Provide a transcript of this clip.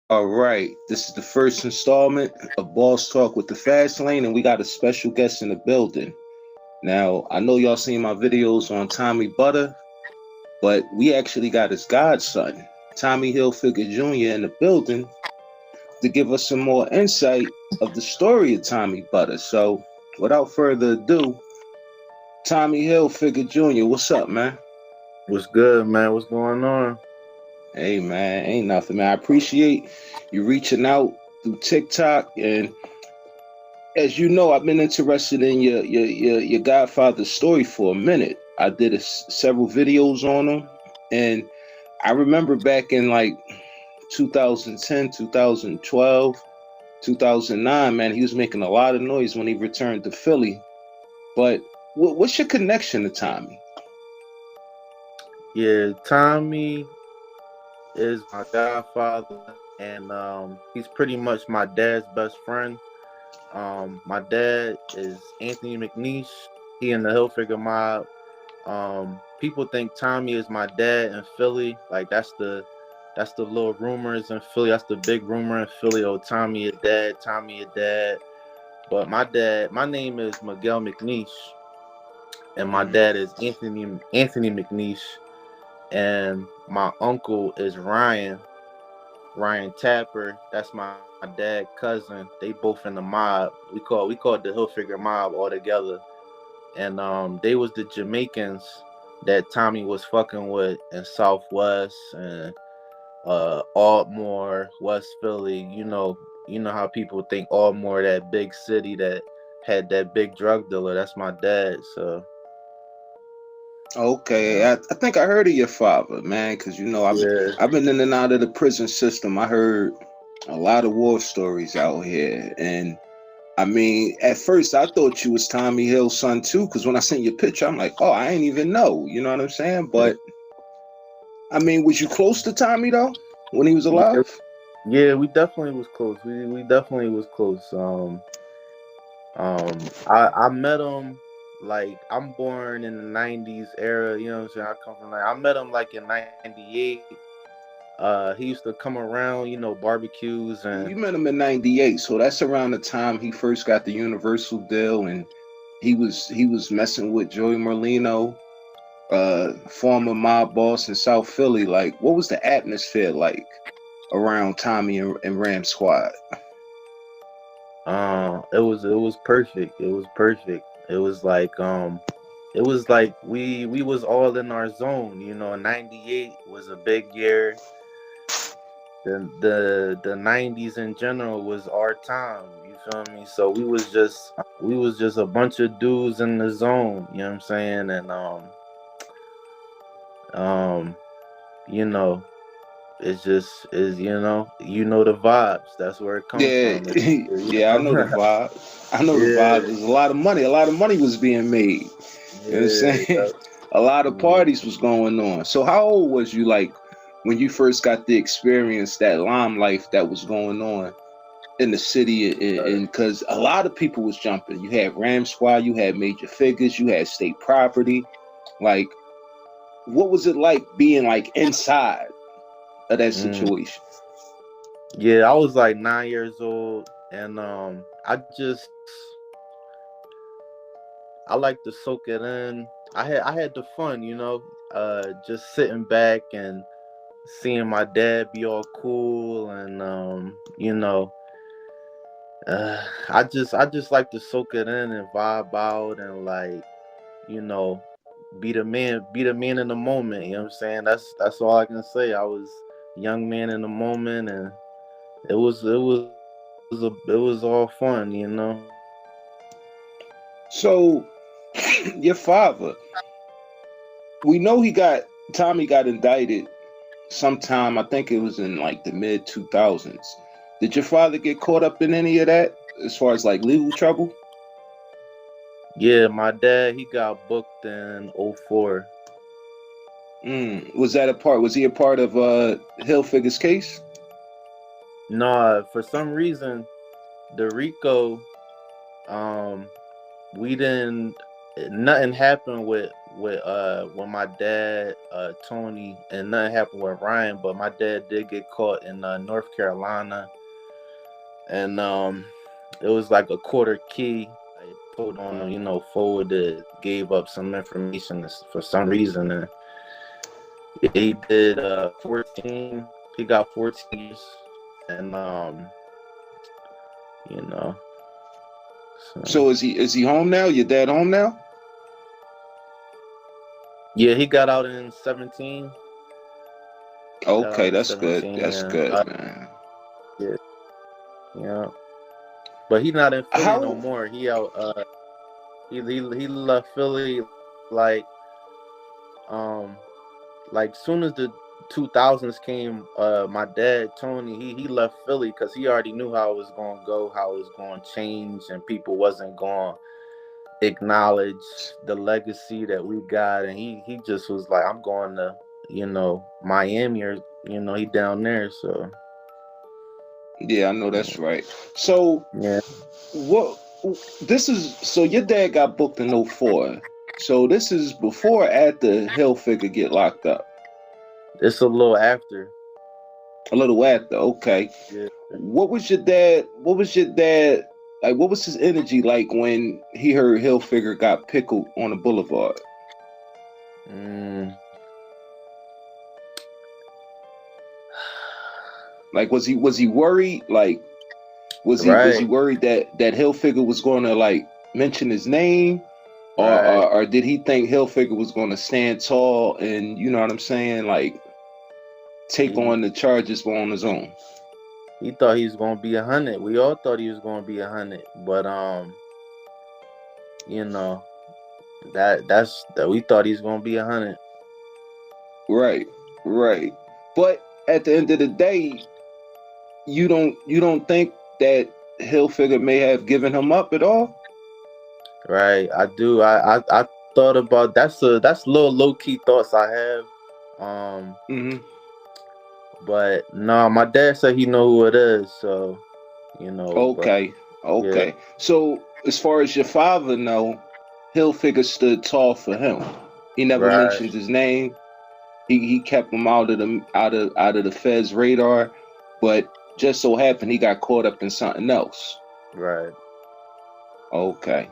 All right, this is the first installment of Boss Talk with the Fast Lane, and we got a special guest in the building. Now, I know y'all seen my videos on Tommy Butter, but we actually got his godson, Tommy Hilfiger Jr., in the building to give us some more insight of the story of Tommy Butter. So, without further ado, Tommy Hilfiger Jr., what's up, man? What's good, man? What's going on? Hey, man, ain't nothing, man. I appreciate you reaching out through TikTok and as you know, I've been interested in your Godfather's story for a minute. I did several videos on him, and I remember back in like 2010, 2012, 2009, man, he was making a lot of noise when he returned to Philly. But what's your connection to Tommy? Yeah, Tommy is my godfather, and he's pretty much my dad's best friend. My dad is Anthony McNeish. He in the Hilfiger Mob. People think Tommy is my dad in Philly. Like that's the little rumors in Philly. That's the big rumor in Philly. Oh, Tommy your dad. Tommy your dad. But my name is Miguel McNeish, and my Mm. dad is Anthony McNeish. And my uncle is Ryan Tapper. That's my dad cousin. They both in the mob. We call it the Hilfiger Mob all together. And they was the Jamaicans that Tommy was fucking with in Southwest and Ardmore, West Philly. You know how people think Ardmore, that big city that had that big drug dealer. That's my dad. So Okay, yeah, I think I heard of your father, man, because yeah. I've been in and out of the prison system. I heard a lot of war stories out here, and I mean, at first I thought you was Tommy Hill's son too, because when I sent you a picture, I'm like, oh, I ain't even know. You know what I'm saying? But I mean, was you close to Tommy though when he was Yeah, alive? yeah, we definitely was close. We definitely was close. I met him, like, I'm born in the '90s era. You know what I'm saying? I come from, like, I met him like in '98. He used to come around, barbecues and You met him in '98, so that's around the time he first got the Universal deal, and he was messing with Joey Merlino, former mob boss in South Philly. Like, what was the atmosphere like around Tommy and Ram Squad? it was perfect. It was perfect. It was like we was all in our zone. '98 was a big year. The '90s in general was our time. You feel me? So we was just a bunch of dudes in the zone. You know what I'm saying? And um you know it's just is the vibes. That's where it comes Yeah, from. yeah, I know the vibe. I know the vibe. Yeah, There's a lot of money. A lot of money was being made. You know what I'm yeah, saying? A lot of yeah. parties was going on. So how old was you like when you first got the experience that lime life that was going on in the city? And because a lot of people was jumping. You had Ram Squad, you had Major Figures, you had State Property. Like, what was it like being like inside of that Mm. situation? Yeah, I was like 9 years old, and I like to soak it in. I had the fun, just sitting back and seeing my dad be all cool, and I just like to soak it in and vibe out and, like, you know be the man in the moment. You know what I'm saying? That's all I can say. I was a young man in the moment, and it was all fun. So your father, we know Tommy got indicted sometime. I think it was in like the mid 2000s. Did your father get caught up in any of that as far as like legal trouble? Yeah, my dad, he got booked in '04. Was that a part? Was he a part of Hilfiger's case? Nah, for some reason, the Rico, um, we didn't, nothing happened with my dad, Tony, and nothing happened with Ryan, but my dad did get caught in North Carolina, and it was like a quarter key. I put on a forward that gave up some information for some reason, and he did 14. He got 14 years, and you know. So is he home now? Your dad home now? Yeah, he got out in 17. Okay, that's 17, good. That's yeah. good, man. Yeah. But he's not in Philly no How? more. He out. He left Philly like soon as the 2000s came. My dad Tony he left Philly because he already knew how it was going to go, how it was going to change, and people wasn't going to acknowledge the legacy that we got, and he just was like, I'm going to Miami, or he down there, so. Yeah, I know that's right. So Yeah. what? This is so your dad got booked in 04. So this is before or after Hilfiger get locked up? It's a little after. A little after. Okay. Yeah. What was your dad like? What was his energy like when he heard Hilfiger got pickled on the boulevard? Like, was he worried? Like, was he worried that Hilfiger was going to like mention his name, or did he think Hilfiger was going to stand tall and, you know what I'm saying, like take on the charges on his own? He thought he was going to be 100. We all thought he was going to be 100, but that's we thought he was going to be 100. Right. But at the end of the day, you don't think that Hilfiger may have given him up at all? Right, I do. I thought about that's little low key thoughts I have. But no, my dad said he know who it is, so Okay. Yeah. So as far as your father know, Hilfiger stood tall for him. He never mentioned his name. He kept him out of the Fed's radar, but just so happened he got caught up in something else. Right. Okay.